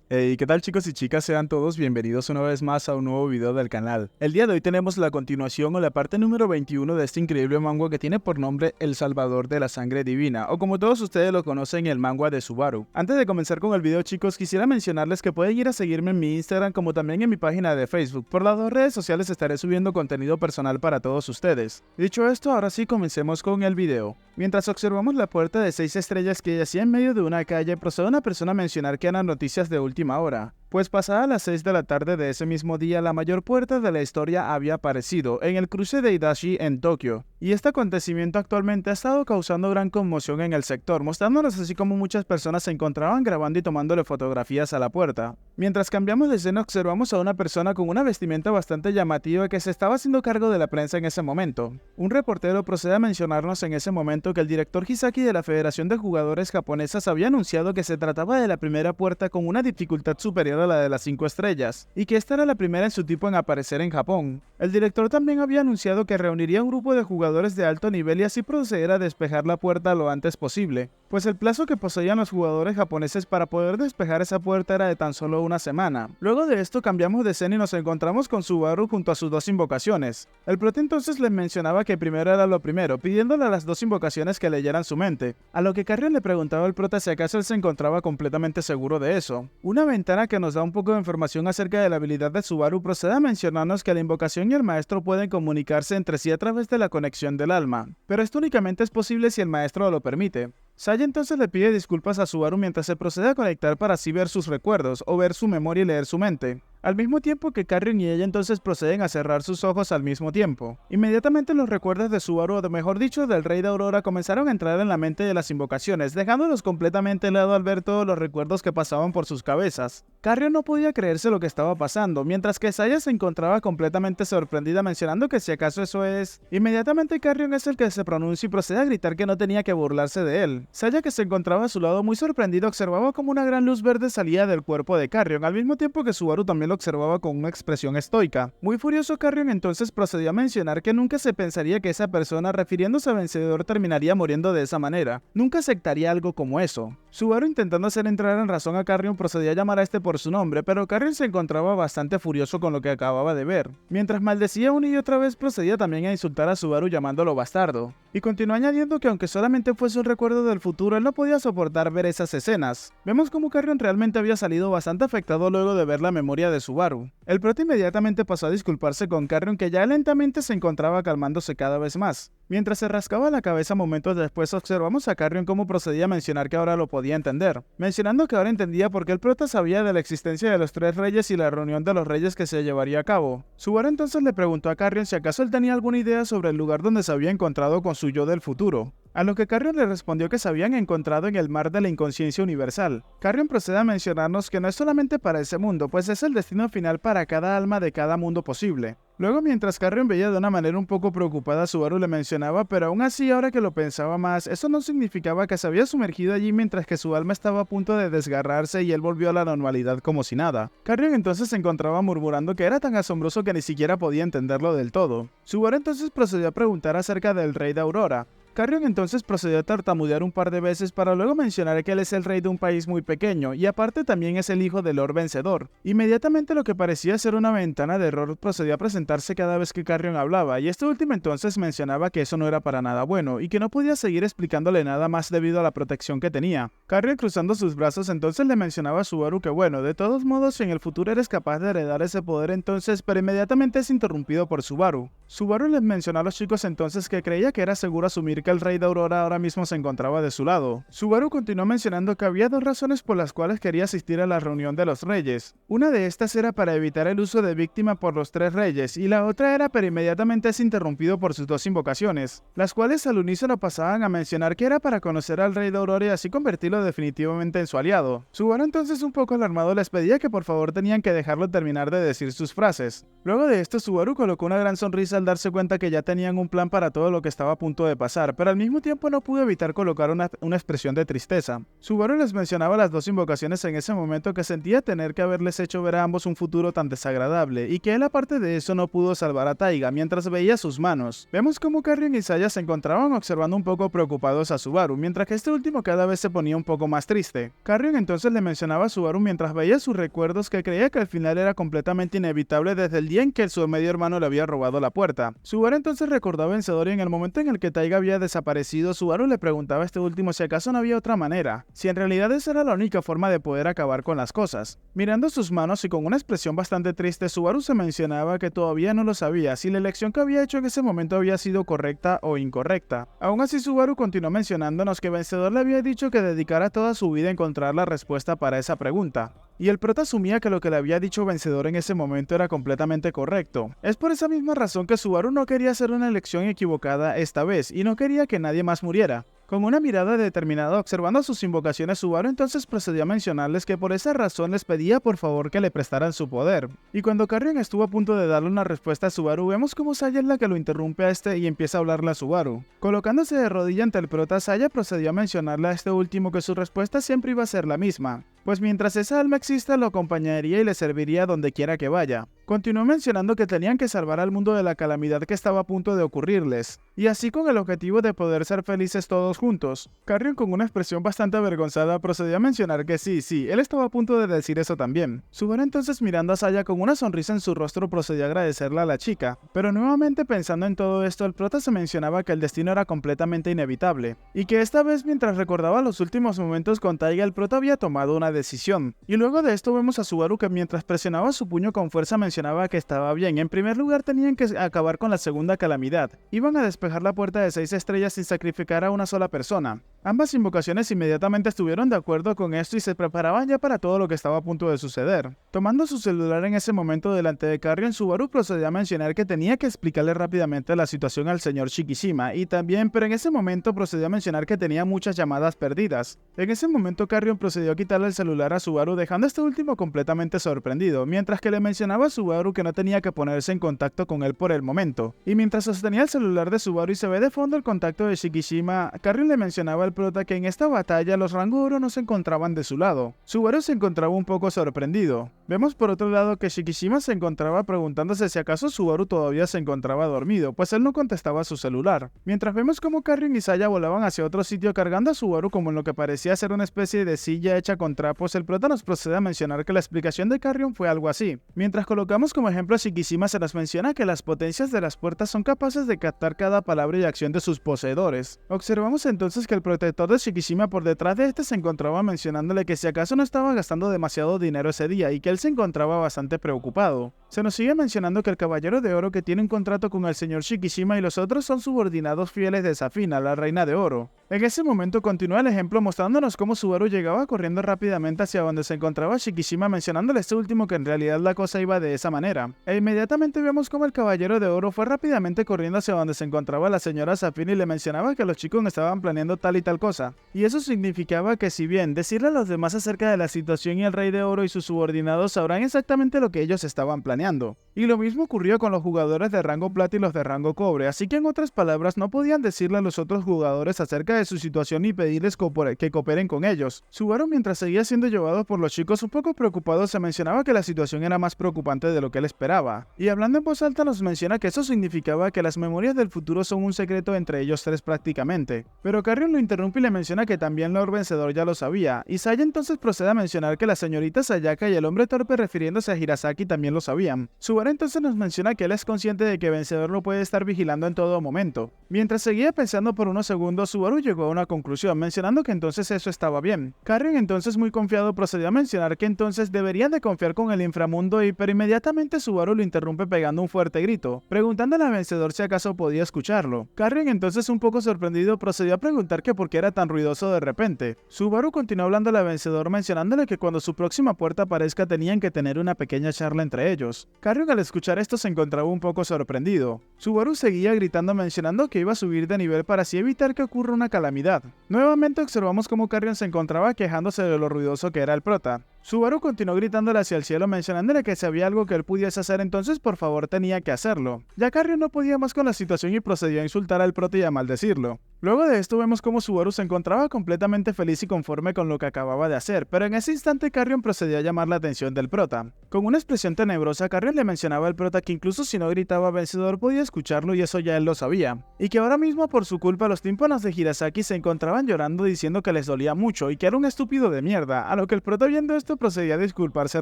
Hey, ¿qué tal chicos y chicas? Sean todos bienvenidos una vez más a un nuevo video del canal. El día de hoy tenemos la continuación o la parte número 21 de este increíble manga que tiene por nombre El Salvador de la Sangre Divina, o como todos ustedes lo conocen, el manga de Subaru. Antes de comenzar con el video chicos, quisiera mencionarles que pueden ir a seguirme en mi Instagram como también en mi página de Facebook. Por las dos redes sociales estaré subiendo contenido personal para todos ustedes. Dicho esto, ahora sí comencemos con el video. Mientras observamos la puerta de 6 estrellas que yacía en medio de una calle, procede una persona a mencionar que eran noticias de última hora. Pues pasada las 6 de la tarde de ese mismo día, la mayor puerta de la historia había aparecido en el cruce de Hidashi en Tokio, y este acontecimiento actualmente ha estado causando gran conmoción en el sector, mostrándonos así como muchas personas se encontraban grabando y tomándole fotografías a la puerta. Mientras cambiamos de escena observamos a una persona con una vestimenta bastante llamativa que se estaba haciendo cargo de la prensa en ese momento. Un reportero procede a mencionarnos en ese momento que el director Hisaki de la Federación de Jugadores Japonesas había anunciado que se trataba de la primera puerta con una dificultad superior a la de las 5 estrellas, y que esta era la primera en su tipo en aparecer en Japón. El director también había anunciado que reuniría un grupo de jugadores de alto nivel y así proceder a despejar la puerta lo antes posible, pues el plazo que poseían los jugadores japoneses para poder despejar esa puerta era de tan solo una semana. Luego de esto cambiamos de escena y nos encontramos con Subaru junto a sus dos invocaciones. El prota entonces les mencionaba que primero era lo primero, pidiéndole a las dos invocaciones que leyeran su mente, a lo que Carrion le preguntaba al prota si acaso él se encontraba completamente seguro de eso. Una ventana que nos da un poco de información acerca de la habilidad de Subaru procede a mencionarnos que la invocación y el maestro pueden comunicarse entre sí a través de la conexión del alma, pero esto únicamente es posible si el maestro lo permite. Saya entonces le pide disculpas a Subaru mientras se procede a conectar para así ver sus recuerdos, o ver su memoria y leer su mente, al mismo tiempo que Carrion y ella entonces proceden a cerrar sus ojos al mismo tiempo. Inmediatamente los recuerdos de Subaru, o mejor dicho del Rey de Aurora, comenzaron a entrar en la mente de las invocaciones, dejándolos completamente helado al ver todos los recuerdos que pasaban por sus cabezas. Carrion no podía creerse lo que estaba pasando, mientras que Saya se encontraba completamente sorprendida mencionando que si acaso eso es... Inmediatamente Carrion es el que se pronuncia y procede a gritar que no tenía que burlarse de él. Saya, que se encontraba a su lado muy sorprendido, observaba como una gran luz verde salía del cuerpo de Carrion, al mismo tiempo que Subaru también lo observaba con una expresión estoica. Muy furioso, Carrion entonces procedió a mencionar que nunca se pensaría que esa persona, refiriéndose a vencedor, terminaría muriendo de esa manera. Nunca aceptaría algo como eso. Subaru, intentando hacer entrar en razón a Carrion, procedía a llamar a este por su nombre, pero Carrion se encontraba bastante furioso con lo que acababa de ver. Mientras maldecía una y otra vez, procedía también a insultar a Subaru llamándolo bastardo. Y continuó añadiendo que aunque solamente fuese un recuerdo del futuro, él no podía soportar ver esas escenas. Vemos como Carrion realmente había salido bastante afectado luego de ver la memoria de Subaru. El prota inmediatamente pasó a disculparse con Carrion, que ya lentamente se encontraba calmándose cada vez más. Mientras se rascaba la cabeza momentos después, observamos a Carrion cómo procedía a mencionar que ahora lo podía entender, mencionando que ahora entendía por qué el prota sabía de la existencia de los tres reyes y la reunión de los reyes que se llevaría a cabo. Subaru entonces le preguntó a Carrion si acaso él tenía alguna idea sobre el lugar donde se había encontrado con su yo del futuro, a lo que Carrion le respondió que se habían encontrado en el mar de la inconsciencia universal. Carrion procede a mencionarnos que no es solamente para ese mundo, pues es el destino final para cada alma de cada mundo posible. Luego, mientras Carrion veía de una manera un poco preocupada, Subaru le mencionaba, pero aún así, ahora que lo pensaba más, eso no significaba que se había sumergido allí mientras que su alma estaba a punto de desgarrarse y él volvió a la normalidad como si nada. Carrion entonces se encontraba murmurando que era tan asombroso que ni siquiera podía entenderlo del todo. Subaru entonces procedió a preguntar acerca del Rey de Aurora. Carrion entonces procedió a tartamudear un par de veces para luego mencionar que él es el rey de un país muy pequeño y aparte también es el hijo del Lord Vencedor. Inmediatamente lo que parecía ser una ventana de error procedió a presentarse cada vez que Carrion hablaba, y este último entonces mencionaba que eso no era para nada bueno y que no podía seguir explicándole nada más debido a la protección que tenía. Carrion, cruzando sus brazos, entonces le mencionaba a Subaru que bueno, de todos modos si en el futuro eres capaz de heredar ese poder entonces, pero inmediatamente es interrumpido por Subaru. Subaru les mencionó a los chicos entonces que creía que era seguro asumir que el Rey de Aurora ahora mismo se encontraba de su lado. Subaru continuó mencionando que había dos razones por las cuales quería asistir a la reunión de los reyes. Una de estas era para evitar el uso de víctima por los tres reyes, y la otra era pero inmediatamente es interrumpido por sus dos invocaciones, las cuales al unísono pasaban a mencionar que era para conocer al Rey de Aurora y así convertirlo definitivamente en su aliado. Subaru entonces, un poco alarmado, les pedía que por favor tenían que dejarlo terminar de decir sus frases. Luego de esto, Subaru colocó una gran sonrisa al darse cuenta que ya tenían un plan para todo lo que estaba a punto de pasar, pero al mismo tiempo no pudo evitar colocar una expresión de tristeza. Subaru les mencionaba las dos invocaciones en ese momento que sentía tener que haberles hecho ver a ambos un futuro tan desagradable, y que él aparte de eso no pudo salvar a Taiga mientras veía sus manos. Vemos cómo Carrion y Saya se encontraban observando un poco preocupados a Subaru, mientras que este último cada vez se ponía un poco más triste. Carrion entonces le mencionaba a Subaru mientras veía sus recuerdos que creía que al final era completamente inevitable desde el día en que su medio hermano le había robado la puerta. Subaru entonces recordó a Vencedor y en el momento en el que Taiga había desaparecido, Subaru le preguntaba a este último si acaso no había otra manera, si en realidad esa era la única forma de poder acabar con las cosas. Mirando sus manos y con una expresión bastante triste, Subaru se mencionaba que todavía no lo sabía si la elección que había hecho en ese momento había sido correcta o incorrecta. Aún así, Subaru continuó mencionándonos que Vencedor le había dicho que dedicara toda su vida a encontrar la respuesta para esa pregunta. Y el prota asumía que lo que le había dicho Vencedor en ese momento era completamente correcto. Es por esa misma razón que Subaru no quería hacer una elección equivocada esta vez y no quería que nadie más muriera. Con una mirada determinada observando sus invocaciones, Subaru entonces procedió a mencionarles que por esa razón les pedía por favor que le prestaran su poder. Y cuando Carrion estuvo a punto de darle una respuesta a Subaru, vemos como Saya es la que lo interrumpe a este y empieza a hablarle a Subaru. Colocándose de rodilla ante el prota, Saya procedió a mencionarle a este último que su respuesta siempre iba a ser la misma, pues mientras esa alma exista lo acompañaría y le serviría donde quiera que vaya. Continuó mencionando que tenían que salvar al mundo de la calamidad que estaba a punto de ocurrirles, y así con el objetivo de poder ser felices todos juntos. Carrion, con una expresión bastante avergonzada, procedió a mencionar que sí, él estaba a punto de decir eso también. Subaru entonces, mirando a Saya con una sonrisa en su rostro, procedió a agradecerle a la chica, pero nuevamente pensando en todo esto, el prota se mencionaba que el destino era completamente inevitable, y que esta vez mientras recordaba los últimos momentos con Taiga, el prota había tomado una decisión. Y luego de esto vemos a Subaru que mientras presionaba su puño con fuerza mencionaba que estaba bien. En primer lugar tenían que acabar con la segunda calamidad. Iban a despejar la puerta de 6 estrellas sin sacrificar a una sola persona. Ambas invocaciones inmediatamente estuvieron de acuerdo con esto y se preparaban ya para todo lo que estaba a punto de suceder. Tomando su celular en ese momento delante de Carrion, Subaru procedió a mencionar que tenía que explicarle rápidamente la situación al señor Shikishima y también, pero en ese momento procedió a mencionar que tenía muchas llamadas perdidas. En ese momento Carrion procedió a quitarle el celular a Subaru, dejando a este último completamente sorprendido, mientras que le mencionaba a Subaru que no tenía que ponerse en contacto con él por el momento. Y mientras sostenía el celular de Subaru y se ve de fondo el contacto de Shikishima, Carrion le mencionaba al prota que en esta batalla los rango oro no se encontraban de su lado. Subaru se encontraba un poco sorprendido. Vemos por otro lado que Shikishima se encontraba preguntándose si acaso Subaru todavía se encontraba dormido, pues él no contestaba a su celular. Mientras vemos como Carrion y Saya volaban hacia otro sitio cargando a Subaru como en lo que parecía ser una especie de silla hecha con trapos, el prota nos procede a mencionar que la explicación de Carrion fue algo así. Mientras colocamos como ejemplo a Shikishima, se nos menciona que las potencias de las puertas son capaces de captar cada palabra y acción de sus poseedores. Observamos entonces que el protector de Shikishima por detrás de este se encontraba mencionándole que si acaso no estaba gastando demasiado dinero ese día y que él se encontraba bastante preocupado. Se nos sigue mencionando que el Caballero de Oro que tiene un contrato con el señor Shikishima y los otros son subordinados fieles de Safina, la Reina de Oro. En ese momento continúa el ejemplo mostrándonos cómo Subaru llegaba corriendo rápidamente hacia donde se encontraba Shikishima, mencionándole a este último que en realidad la cosa iba de esa manera. E inmediatamente vemos cómo el Caballero de Oro fue rápidamente corriendo hacia donde se encontraba la señora Safina y le mencionaba que los chicos estaban planeando tal y tal cosa. Y eso significaba que si bien decirle a los demás acerca de la situación y el Rey de Oro y sus subordinados sabrán exactamente lo que ellos estaban planeando. Y lo mismo ocurrió con los jugadores de rango plata y los de rango cobre, así que en otras palabras no podían decirle a los otros jugadores acerca de su situación y pedirles que cooperen con ellos. Subaru, mientras seguía siendo llevado por los chicos un poco preocupado, se mencionaba que la situación era más preocupante de lo que él esperaba. Y hablando en voz alta nos menciona que eso significaba que las memorias del futuro son un secreto entre ellos tres prácticamente. Pero Carrion lo interrumpe y le menciona que también Lord Vencedor ya lo sabía, y Saya entonces procede a mencionar que la señorita Sayaka y el hombre torpe refiriéndose a Hirasaki también lo sabían. Subaru entonces nos menciona que él es consciente de que Vencedor lo puede estar vigilando en todo momento. Mientras seguía pensando por unos segundos, Subaru llegó a una conclusión, mencionando que entonces eso estaba bien. Carrion entonces muy confiado procedió a mencionar que entonces deberían de confiar con el inframundo pero inmediatamente Subaru lo interrumpe pegando un fuerte grito, preguntándole a Vencedor si acaso podía escucharlo. Carrion entonces un poco sorprendido procedió a preguntar que por qué era tan ruidoso de repente. Subaru continuó hablándole a Vencedor mencionándole que cuando su próxima puerta aparezca tenían que tener una pequeña charla entre ellos. Carrion al escuchar esto se encontraba un poco sorprendido. Subaru seguía gritando mencionando que iba a subir de nivel para así evitar que ocurra una calamidad. Nuevamente observamos cómo Carrion se encontraba quejándose de lo ruidoso que era el prota. Subaru continuó gritándole hacia el cielo mencionándole que si había algo que él pudiese hacer entonces por favor tenía que hacerlo. Ya Carrion no podía más con la situación y procedió a insultar al prota y a maldecirlo. Luego de esto vemos cómo Subaru se encontraba completamente feliz y conforme con lo que acababa de hacer, pero en ese instante Carrion procedió a llamar la atención del prota. Con una expresión tenebrosa, Carrion le mencionaba al prota que incluso si no gritaba vencedor podía escucharlo y eso ya él lo sabía, y que ahora mismo por su culpa los tímpanos de Hirasaki se encontraban llorando diciendo que les dolía mucho y que era un estúpido de mierda, a lo que el prota viendo esto procedía a disculparse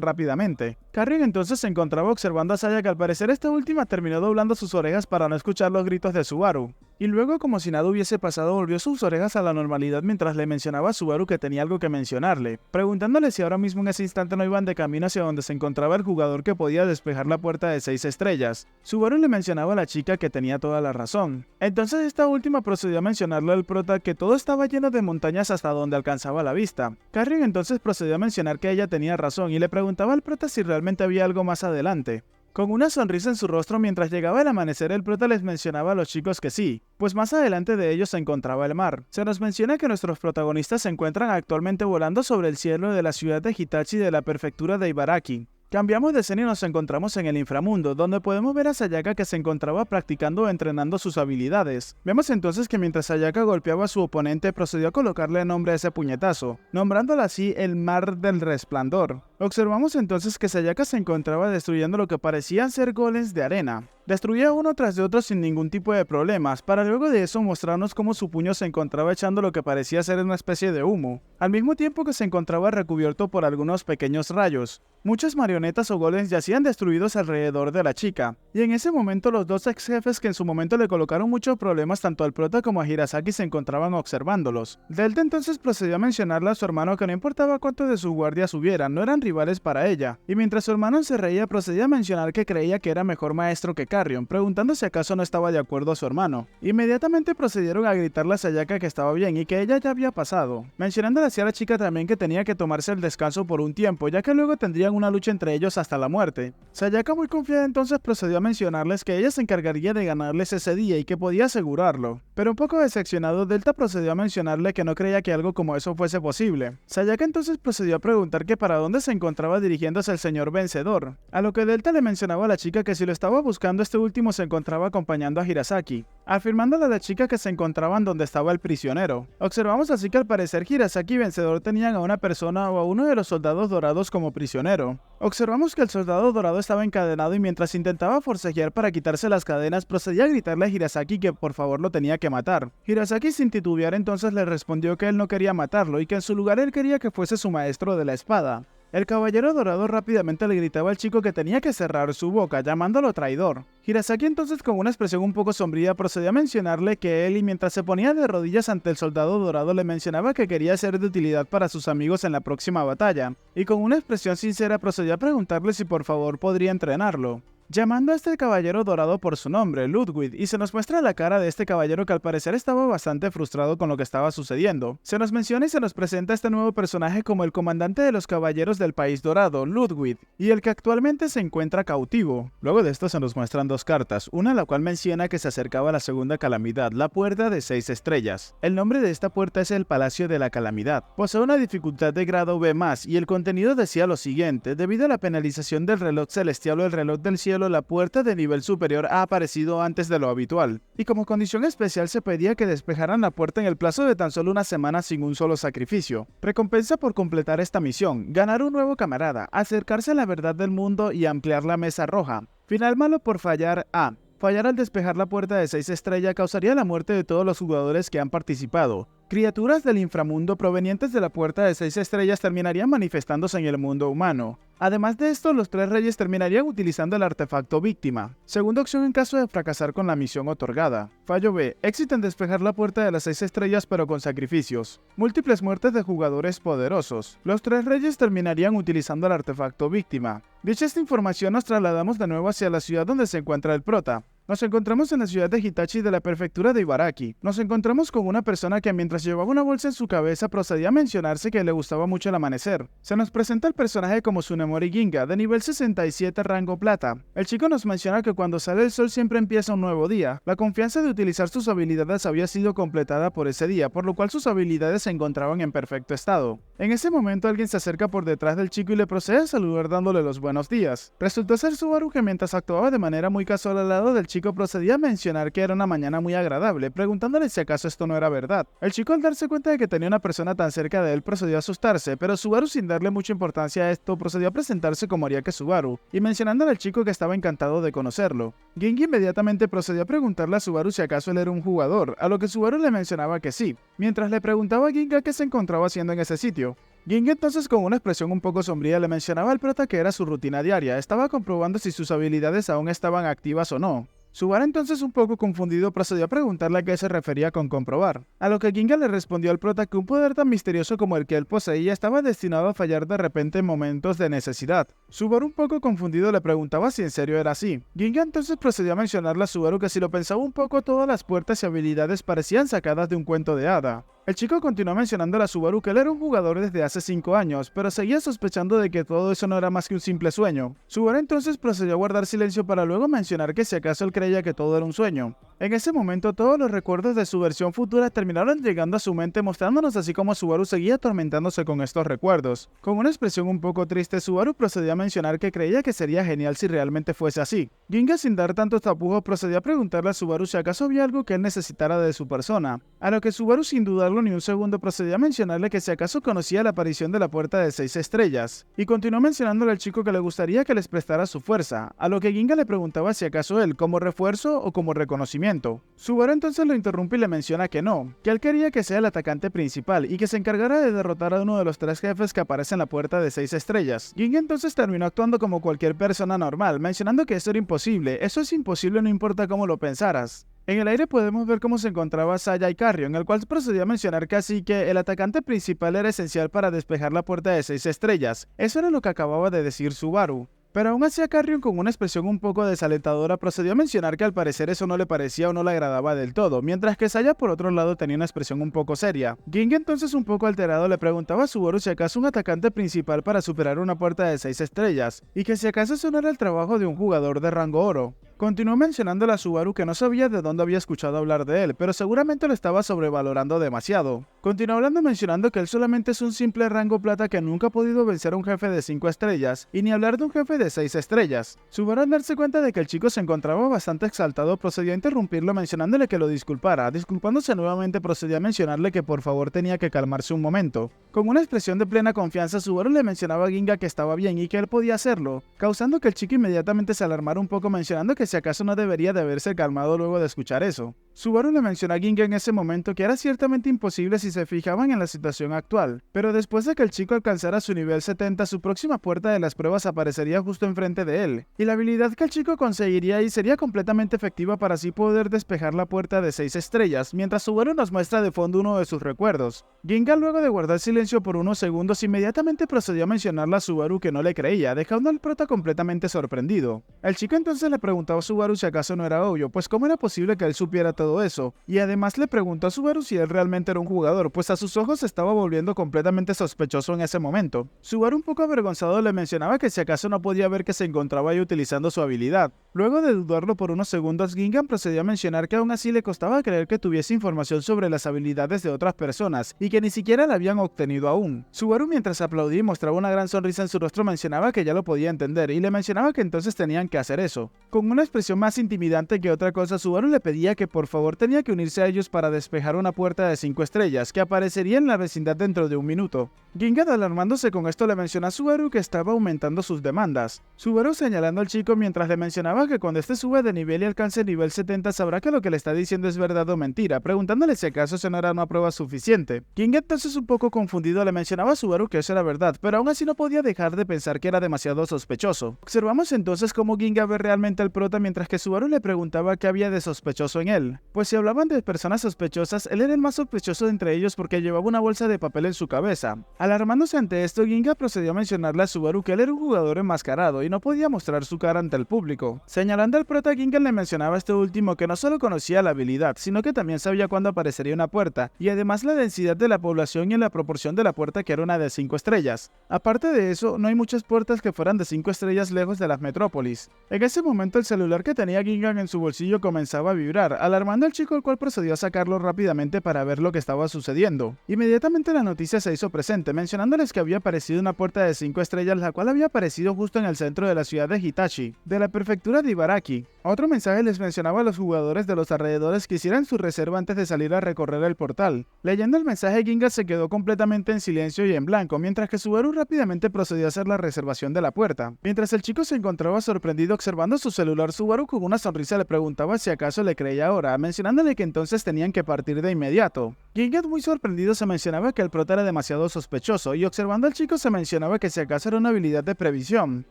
rápidamente. Carrion entonces se encontraba observando a Saya que al parecer esta última terminó doblando sus orejas para no escuchar los gritos de Subaru. Y luego, como si nada hubiese pasado, volvió sus orejas a la normalidad mientras le mencionaba a Subaru que tenía algo que mencionarle, preguntándole si ahora mismo en ese instante no iban de camino hacia donde se encontraba el jugador que podía despejar la puerta de 6 estrellas. Subaru le mencionaba a la chica que tenía toda la razón. Entonces esta última procedió a mencionarle al prota que todo estaba lleno de montañas hasta donde alcanzaba la vista. Carrion entonces procedió a mencionar que ella tenía razón y le preguntaba al prota si realmente había algo más adelante. Con una sonrisa en su rostro mientras llegaba el amanecer, el prota les mencionaba a los chicos que sí, pues más adelante de ellos se encontraba el mar. Se nos menciona que nuestros protagonistas se encuentran actualmente volando sobre el cielo de la ciudad de Hitachi de la prefectura de Ibaraki. Cambiamos de escena y nos encontramos en el inframundo, donde podemos ver a Sayaka que se encontraba practicando o entrenando sus habilidades. Vemos entonces que mientras Sayaka golpeaba a su oponente, procedió a colocarle nombre a ese puñetazo, nombrándola así el Mar del Resplandor. Observamos entonces que Sayaka se encontraba destruyendo lo que parecían ser golems de arena. Destruía uno tras de otro sin ningún tipo de problemas, para luego de eso mostrarnos cómo su puño se encontraba echando lo que parecía ser una especie de humo, al mismo tiempo que se encontraba recubierto por algunos pequeños rayos. Muchas marionetas o golems yacían destruidos alrededor de la chica, y en ese momento los dos ex jefes que en su momento le colocaron muchos problemas tanto al prota como a Hirasaki se encontraban observándolos. Delta entonces procedió a mencionarle a su hermano que no importaba cuántos de sus guardias hubieran, no eran rivales para ella, y mientras su hermano se reía procedía a mencionar que creía que era mejor maestro que Carrion, preguntando si acaso no estaba de acuerdo a su hermano. Inmediatamente procedieron a gritarle a Sayaka que estaba bien y que ella ya había pasado, mencionándole hacia la chica también que tenía que tomarse el descanso por un tiempo, ya que luego tendrían una lucha entre ellos hasta la muerte. Sayaka muy confiada entonces procedió a mencionarles que ella se encargaría de ganarles ese día y que podía asegurarlo. Pero un poco decepcionado, Delta procedió a mencionarle que no creía que algo como eso fuese posible. Sayaka entonces procedió a preguntar que para dónde se encontraba dirigiéndose el señor vencedor, a lo que Delta le mencionaba a la chica que si lo estaba buscando este último se encontraba acompañando a Hirasaki, afirmándole a la chica que se encontraban donde estaba el prisionero. Observamos así que al parecer Hirasaki y vencedor tenían a una persona o a uno de los soldados dorados como prisionero. Observamos que el soldado dorado estaba encadenado y mientras intentaba forcejear para quitarse las cadenas procedía a gritarle a Hirasaki que por favor lo tenía que matar. Hirasaki sin titubear entonces le respondió que él no quería matarlo y que en su lugar él quería que fuese su maestro de la espada. El caballero dorado rápidamente le gritaba al chico que tenía que cerrar su boca, llamándolo traidor. Hirasaki entonces con una expresión un poco sombría procedió a mencionarle que él y mientras se ponía de rodillas ante el soldado dorado le mencionaba que quería ser de utilidad para sus amigos en la próxima batalla, y con una expresión sincera procedió a preguntarle si por favor podría entrenarlo, llamando a este caballero dorado por su nombre, Ludwig, y se nos muestra la cara de este caballero que al parecer estaba bastante frustrado con lo que estaba sucediendo. Se nos menciona y se nos presenta este nuevo personaje como el comandante de los caballeros del país dorado, Ludwig, y el que actualmente se encuentra cautivo. Luego de esto se nos muestran dos cartas, una la cual menciona que se acercaba a la segunda calamidad, la puerta de 6 estrellas. El nombre de esta puerta es el Palacio de la Calamidad. Posee una dificultad de grado B+, y el contenido decía lo siguiente: debido a la penalización del reloj celestial o el reloj del cielo, la puerta de nivel superior ha aparecido antes de lo habitual, y como condición especial se pedía que despejaran la puerta en el plazo de tan solo una semana sin un solo sacrificio. Recompensa por completar esta misión: ganar un nuevo camarada, acercarse a la verdad del mundo y ampliar la mesa roja. Final malo por fallar A. Fallar al despejar la puerta de 6 estrellas causaría la muerte de todos los jugadores que han participado. Criaturas del inframundo provenientes de la puerta de 6 estrellas terminarían manifestándose en el mundo humano. Además de esto, los 3 reyes terminarían utilizando el artefacto víctima. Segunda opción en caso de fracasar con la misión otorgada. Fallo B. Éxito en despejar la puerta de las 6 estrellas pero con sacrificios. Múltiples muertes de jugadores poderosos. Los 3 reyes terminarían utilizando el artefacto víctima. Dicha esta información, nos trasladamos de nuevo hacia la ciudad donde se encuentra el prota. Nos encontramos en la ciudad de Hitachi de la prefectura de Ibaraki. Nos encontramos con una persona que mientras llevaba una bolsa en su cabeza procedía a mencionarse que le gustaba mucho el amanecer. Se nos presenta el personaje como Tsunemori Ginga, de nivel 67 rango plata. El chico nos menciona que cuando sale el sol siempre empieza un nuevo día. La confianza de utilizar sus habilidades había sido completada por ese día, por lo cual sus habilidades se encontraban en perfecto estado. En ese momento alguien se acerca por detrás del chico y le procede a saludar dándole los buenos días. Resultó ser Subaru, que mientras actuaba de manera muy casual al lado del chico procedía a mencionar que era una mañana muy agradable, preguntándole si acaso esto no era verdad. El chico, al darse cuenta de que tenía una persona tan cerca de él, procedió a asustarse, pero Subaru, sin darle mucha importancia a esto, procedió a presentarse como Ariake Subaru, y mencionándole al chico que estaba encantado de conocerlo. Ginga inmediatamente procedió a preguntarle a Subaru si acaso él era un jugador, a lo que Subaru le mencionaba que sí, mientras le preguntaba a Ginga qué se encontraba haciendo en ese sitio. Ginga entonces, con una expresión un poco sombría, le mencionaba al prota que era su rutina diaria, estaba comprobando si sus habilidades aún estaban activas o no. Subaru, entonces un poco confundido, procedió a preguntarle a qué se refería con comprobar, a lo que Ginga le respondió al prota que un poder tan misterioso como el que él poseía estaba destinado a fallar de repente en momentos de necesidad. Subaru, un poco confundido, le preguntaba si en serio era así. Ginga entonces procedió a mencionarle a Subaru que si lo pensaba un poco, todas las puertas y habilidades parecían sacadas de un cuento de hada. El chico continuó mencionándole a Subaru que él era un jugador desde hace 5 años, pero seguía sospechando de que todo eso no era más que un simple sueño. Subaru entonces procedió a guardar silencio para luego mencionar que si acaso él creía que todo era un sueño. En ese momento todos los recuerdos de su versión futura terminaron llegando a su mente, mostrándonos así como Subaru seguía atormentándose con estos recuerdos. Con una expresión un poco triste, Subaru procedió a mencionar que creía que sería genial si realmente fuese así. Ginga, sin dar tantos tapujos, procedió a preguntarle a Subaru si acaso había algo que él necesitara de su persona, a lo que Subaru, sin dudarlo ni un segundo, procedió a mencionarle que si acaso conocía la aparición de la puerta de 6 estrellas, y continuó mencionándole al chico que le gustaría que les prestara su fuerza, a lo que Ginga le preguntaba si acaso él, como refuerzo o como reconocimiento. Subaru entonces lo interrumpe y le menciona que no, que él quería que sea el atacante principal y que se encargara de derrotar a uno de los 3 jefes que aparece en la puerta de 6 estrellas. Ginga entonces terminó actuando como cualquier persona normal, mencionando que eso era imposible, eso es imposible no importa cómo lo pensaras. En el aire podemos ver cómo se encontraba Saya y Carrion, el cual procedió a mencionar casi que el atacante principal era esencial para despejar la puerta de 6 estrellas. Eso era lo que acababa de decir Subaru. Pero aún así, a Carrion, con una expresión un poco desalentadora, procedió a mencionar que al parecer eso no le parecía o no le agradaba del todo, mientras que Saya por otro lado tenía una expresión un poco seria. Ginga entonces, un poco alterado, le preguntaba a Subaru si acaso un atacante principal para superar una puerta de 6 estrellas, y que si acaso eso no era el trabajo de un jugador de rango oro. Continuó mencionándole a Subaru que no sabía de dónde había escuchado hablar de él, pero seguramente lo estaba sobrevalorando demasiado. Continuó hablando mencionando que él solamente es un simple rango plata que nunca ha podido vencer a un jefe de 5 estrellas, y ni hablar de un jefe de 6 estrellas. Subaru, al darse cuenta de que el chico se encontraba bastante exaltado, procedió a interrumpirlo mencionándole que lo disculpara. Disculpándose nuevamente, procedió a mencionarle que por favor tenía que calmarse un momento. Con una expresión de plena confianza, Subaru le mencionaba a Ginga que estaba bien y que él podía hacerlo, causando que el chico inmediatamente se alarmara un poco, mencionando que si acaso no debería de haberse calmado luego de escuchar eso. Subaru le mencionó a Ginga en ese momento que era ciertamente imposible si se fijaban en la situación actual, pero después de que el chico alcanzara su nivel 70, su próxima puerta de las pruebas aparecería justo enfrente de él, y la habilidad que el chico conseguiría ahí sería completamente efectiva para así poder despejar la puerta de 6 estrellas, mientras Subaru nos muestra de fondo uno de sus recuerdos. Ginga, luego de guardar silencio por unos segundos, inmediatamente procedió a mencionarle a Subaru que no le creía, dejando al prota completamente sorprendido. El chico entonces le preguntaba a Subaru si acaso no era obvio, pues cómo era posible que él supiera todo eso, y además le preguntó a Subaru si él realmente era un jugador, pues a sus ojos se estaba volviendo completamente sospechoso en ese momento. Subaru, un poco avergonzado, le mencionaba que si acaso no podía ver que se encontraba ahí utilizando su habilidad. Luego de dudarlo por unos segundos, Ginga procedió a mencionar que aún así le costaba creer que tuviese información sobre las habilidades de otras personas, y que ni siquiera la habían obtenido aún. Subaru, mientras aplaudía y mostraba una gran sonrisa en su rostro, mencionaba que ya lo podía entender, y le mencionaba que entonces tenían que hacer eso. Con una expresión más intimidante que otra cosa, Subaru le pedía que por favor tenía que unirse a ellos para despejar una puerta de 5 estrellas, que aparecería en la vecindad dentro de un minuto. Ginga, alarmándose con esto, le mencionó a Subaru que estaba aumentando sus demandas. Subaru, señalando al chico mientras le mencionaba que cuando este sube de nivel y alcance el nivel 70 sabrá que lo que le está diciendo es verdad o mentira, preguntándole si acaso eso no era una prueba suficiente. Ginga, entonces un poco confundido, le mencionaba a Subaru que eso era verdad, pero aún así no podía dejar de pensar que era demasiado sospechoso. Observamos entonces cómo Ginga ve realmente al prota mientras que Subaru le preguntaba qué había de sospechoso en él. pues si hablaban de personas sospechosas, él era el más sospechoso de entre ellos porque llevaba una bolsa de papel en su cabeza. Alarmándose ante esto, Ginga procedió a mencionarle a Subaru que él era un jugador enmascarado y no podía mostrar su cara ante el público. Señalando al prota, Ginga le mencionaba a este último que no solo conocía la habilidad, sino que también sabía cuándo aparecería una puerta, y además la densidad de la población y en la proporción de la puerta que era una de 5 estrellas. Aparte de eso, no hay muchas puertas que fueran de 5 estrellas lejos de las metrópolis. En ese momento el celular que tenía Gingan en su bolsillo comenzaba a vibrar, alarmando al chico, el cual procedió a sacarlo rápidamente para ver lo que estaba sucediendo. Inmediatamente la noticia se hizo presente, mencionándoles que había aparecido una puerta de 5 estrellas, la cual había aparecido justo en el centro de la ciudad de Hitachi, de la prefectura de Ibaraki. Otro mensaje les mencionaba a los jugadores de los alrededores que hicieran su reserva antes de salir a recorrer el portal. Leyendo el mensaje, Ginga se quedó completamente en silencio y en blanco, mientras que Subaru rápidamente procedió a hacer la reservación de la puerta. Mientras el chico se encontraba sorprendido observando su celular, Subaru con una sonrisa le preguntaba si acaso le creía ahora, mencionándole que entonces tenían que partir de inmediato. Ginga, muy sorprendido, se mencionaba que el prota era demasiado sospechoso, y observando al chico se mencionaba que si acaso era una habilidad de previsión.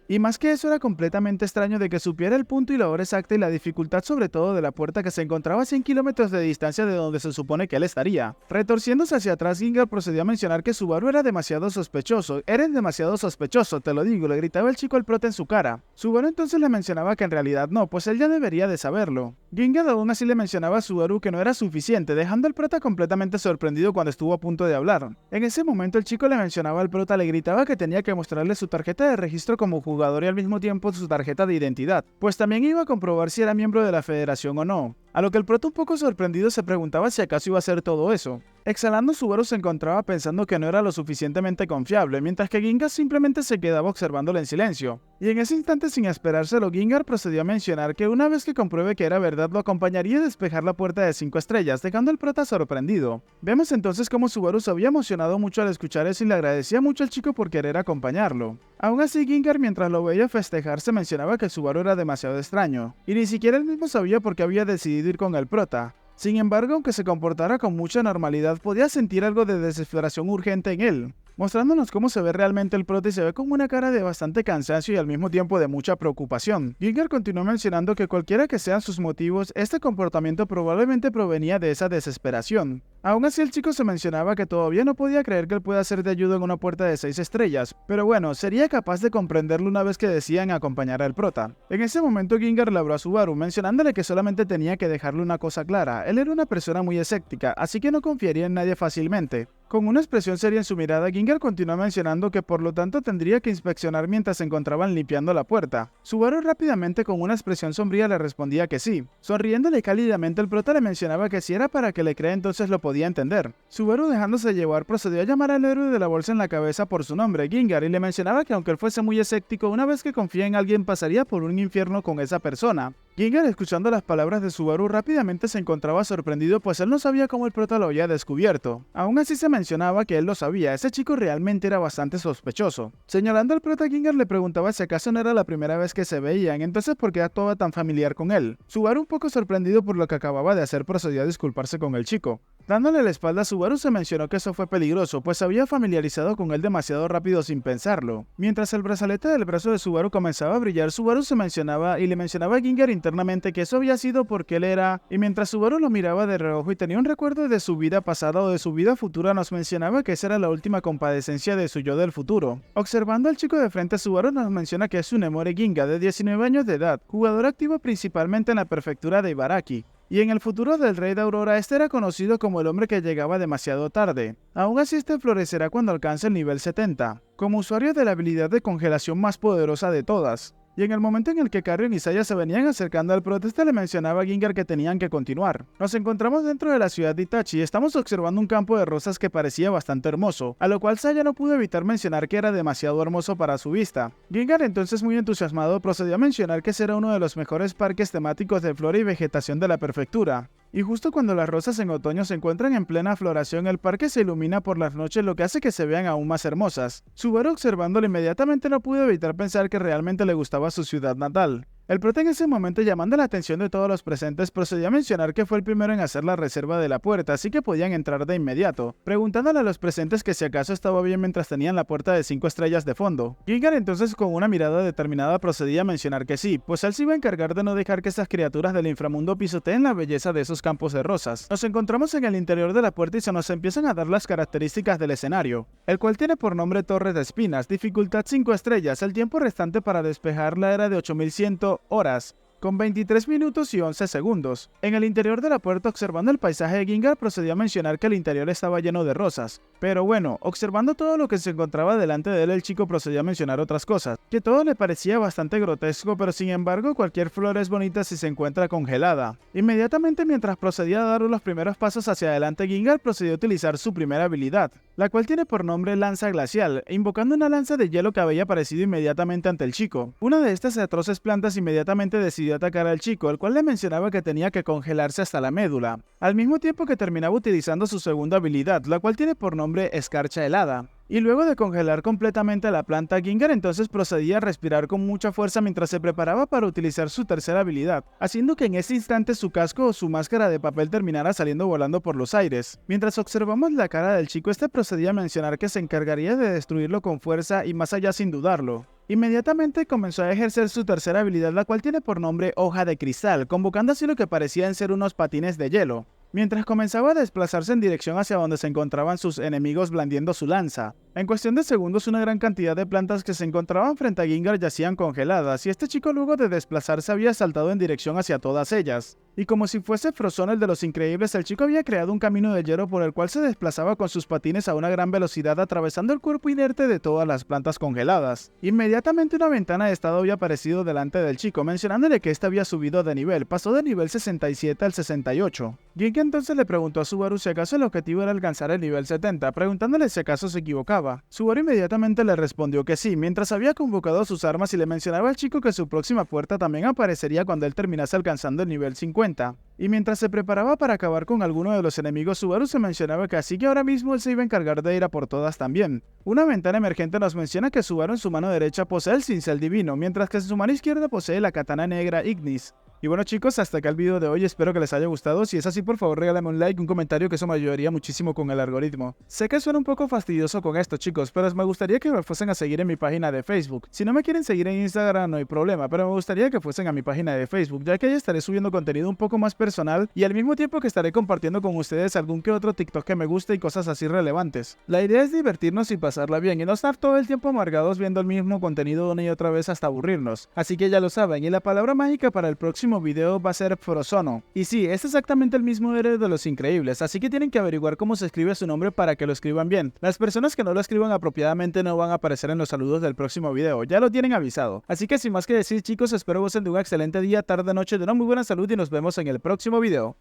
Y más que eso, era completamente extraño de que supiera el punto y la hora exacta y la dificultad sobre todo de la puerta que se encontraba a 100 kilómetros de distancia de donde se supone que él estaría. Retorciéndose hacia atrás, Ginga procedió a mencionar que Subaru era demasiado sospechoso. Eres demasiado sospechoso, te lo digo, le gritaba el chico al prota en su cara. Subaru entonces le mencionaba que en realidad no, pues él ya debería de saberlo. Ginga aún así le mencionaba a Subaru que no era suficiente, dejando al prota completamente sorprendido cuando estuvo a punto de hablar. En ese momento el chico le mencionaba al prota, le gritaba que tenía que mostrarle su tarjeta de registro como jugador y al mismo tiempo su tarjeta de identidad, pues también iba a comprobar si era miembro de la federación o no. A lo que el prota, un poco sorprendido, se preguntaba si acaso iba a hacer todo eso. Exhalando, Subaru se encontraba pensando que no era lo suficientemente confiable, mientras que Ginga simplemente se quedaba observándolo en silencio. Y en ese instante, sin esperárselo, Ginga procedió a mencionar que una vez que compruebe que era verdad, lo acompañaría a despejar la puerta de 5 estrellas, dejando al prota sorprendido. Vemos entonces cómo Subaru se había emocionado mucho al escuchar eso y le agradecía mucho al chico por querer acompañarlo. Aún así, Ginga, mientras lo veía festejar, se mencionaba que Subaru era demasiado extraño, y ni siquiera él mismo sabía por qué había decidido ir con el prota. Sin embargo, aunque se comportara con mucha normalidad, podía sentir algo de desesperación urgente en él, mostrándonos cómo se ve realmente el prota y se ve con una cara de bastante cansancio y al mismo tiempo de mucha preocupación. Ginger continuó mencionando que cualquiera que sean sus motivos, este comportamiento probablemente provenía de esa desesperación. Aún así, el chico se mencionaba que todavía no podía creer que él pueda ser de ayuda en una puerta de 6 estrellas, pero bueno, sería capaz de comprenderlo una vez que decían acompañar al prota. En ese momento, Ginger le habló a Subaru, mencionándole que solamente tenía que dejarle una cosa clara: él era una persona muy escéptica, así que no confiaría en nadie fácilmente. Con una expresión seria en su mirada, Ginga continuó mencionando que por lo tanto tendría que inspeccionar mientras se encontraban limpiando la puerta. Subaru rápidamente, con una expresión sombría, le respondía que sí. Sonriéndole cálidamente, el prota le mencionaba que si era para que le crea, entonces lo podía entender. Subaru, dejándose llevar, procedió a llamar al héroe de la bolsa en la cabeza por su nombre, Gingar, y le mencionaba que aunque él fuese muy escéptico, una vez que confía en alguien pasaría por un infierno con esa persona. Gingar, escuchando las palabras de Subaru, rápidamente se encontraba sorprendido, pues él no sabía cómo el prota lo había descubierto. Aún así se mencionaba que él lo sabía, ese chico realmente era bastante sospechoso. Señalando al prota, Gingar le preguntaba si acaso no era la primera vez que se veían, entonces por qué actuaba tan familiar con él. Subaru, un poco sorprendido por lo que acababa de hacer, procedió a disculparse con el chico. Dándole la espalda a Subaru, se mencionó que eso fue peligroso, pues se había familiarizado con él demasiado rápido sin pensarlo. Mientras el brazalete del brazo de Subaru comenzaba a brillar, Subaru se mencionaba y le mencionaba a Gingar internamente que eso había sido porque él era, y mientras Subaru lo miraba de reojo y tenía un recuerdo de su vida pasada o de su vida futura, nos mencionaba que esa era la última compadecencia de su yo del futuro. Observando al chico de frente, Subaru nos menciona que es Tsunemori Ginga, de 19 años de edad, jugador activo principalmente en la prefectura de Ibaraki. Y en el futuro del Rey de Aurora, este era conocido como el hombre que llegaba demasiado tarde. Aún así, este florecerá cuando alcance el nivel 70, como usuario de la habilidad de congelación más poderosa de todas. Y en el momento en el que Carrion y Saya se venían acercando al prota, le mencionaba a Gingar que tenían que continuar. Nos encontramos dentro de la ciudad de Itachi y estamos observando un campo de rosas que parecía bastante hermoso, a lo cual Saya no pudo evitar mencionar que era demasiado hermoso para su vista. Gingar, entonces muy entusiasmado, procedió a mencionar que ese era uno de los mejores parques temáticos de flora y vegetación de la prefectura. Y justo cuando las rosas en otoño se encuentran en plena floración, el parque se ilumina por las noches, lo que hace que se vean aún más hermosas. Subaru, observándolo inmediatamente, no pudo evitar pensar que realmente le gustaba su ciudad natal. El prota en ese momento, llamando la atención de todos los presentes, procedió a mencionar que fue el primero en hacer la reserva de la puerta, así que podían entrar de inmediato, preguntándole a los presentes que si acaso estaba bien mientras tenían la puerta de 5 estrellas de fondo. Gingar entonces, con una mirada determinada, procedía a mencionar que sí, pues él se iba a encargar de no dejar que esas criaturas del inframundo pisoteen la belleza de esos campos de rosas. Nos encontramos en el interior de la puerta y se nos empiezan a dar las características del escenario, el cual tiene por nombre Torre de Espinas, dificultad 5 estrellas, el tiempo restante para despejarla era de 8100 horas, con 23 minutos y 11 segundos. En el interior de la puerta, observando el paisaje, Gingar procedió a mencionar que el interior estaba lleno de rosas. Pero bueno, observando todo lo que se encontraba delante de él, el chico procedió a mencionar otras cosas, que todo le parecía bastante grotesco, pero sin embargo cualquier flor es bonita si se encuentra congelada. Inmediatamente, mientras procedía a dar los primeros pasos hacia adelante, Gingar procedió a utilizar su primera habilidad, la cual tiene por nombre Lanza Glacial, invocando una lanza de hielo que había aparecido inmediatamente ante el chico. Una de estas atroces plantas inmediatamente decidió atacar al chico, el cual le mencionaba que tenía que congelarse hasta la médula, al mismo tiempo que terminaba utilizando su segunda habilidad, la cual tiene por nombre Escarcha Helada. Y luego de congelar completamente la planta, Gingar entonces procedía a respirar con mucha fuerza mientras se preparaba para utilizar su tercera habilidad, haciendo que en ese instante su casco o su máscara de papel terminara saliendo volando por los aires. Mientras observamos la cara del chico, este procedía a mencionar que se encargaría de destruirlo con fuerza y más allá sin dudarlo. Inmediatamente comenzó a ejercer su tercera habilidad, la cual tiene por nombre Hoja de Cristal, convocando así lo que parecían ser unos patines de hielo, mientras comenzaba a desplazarse en dirección hacia donde se encontraban sus enemigos blandiendo su lanza. En cuestión de segundos, una gran cantidad de plantas que se encontraban frente a Gingar yacían congeladas, y este chico, luego de desplazarse, había saltado en dirección hacia todas ellas. Y como si fuese Frozone el de los Increíbles, el chico había creado un camino de hielo por el cual se desplazaba con sus patines a una gran velocidad, atravesando el cuerpo inerte de todas las plantas congeladas. Inmediatamente una ventana de estado había aparecido delante del chico, mencionándole que éste había subido de nivel, pasó de nivel 67 al 68. Gingar entonces le preguntó a Subaru si acaso el objetivo era alcanzar el nivel 70, preguntándole si acaso se equivocaba. Subaru inmediatamente le respondió que sí, mientras había convocado sus armas y le mencionaba al chico que su próxima puerta también aparecería cuando él terminase alcanzando el nivel 50. Y mientras se preparaba para acabar con alguno de los enemigos, Subaru se mencionaba que así que ahora mismo él se iba a encargar de ir a por todas también. Una ventana emergente nos menciona que Subaru en su mano derecha posee el cincel divino, mientras que en su mano izquierda posee la katana negra Ignis. Y bueno chicos, hasta acá el video de hoy, espero que les haya gustado. Si es así, por favor regálame un like y un comentario, que eso me ayudaría muchísimo con el algoritmo. Sé que suena un poco fastidioso con esto chicos, pero me gustaría que me fuesen a seguir en mi página de Facebook. Si no me quieren seguir en Instagram no hay problema, pero me gustaría que fuesen a mi página de Facebook, ya que ahí estaré subiendo contenido un poco más personal y al mismo tiempo que estaré compartiendo con ustedes algún que otro TikTok que me guste y cosas así relevantes. La idea es divertirnos y pasarla bien y no estar todo el tiempo amargados viendo el mismo contenido una y otra vez hasta aburrirnos. Así que ya lo saben, y la palabra mágica para el próximo video va a ser Frozone. Y sí, es exactamente el mismo héroe de los Increíbles, así que tienen que averiguar cómo se escribe su nombre para que lo escriban bien. Las personas que no lo escriban apropiadamente no van a aparecer en los saludos del próximo video, ya lo tienen avisado. Así que sin más que decir chicos, espero gocen de un excelente día, tarde, noche, de una muy buena salud y nos vemos en el próximo video.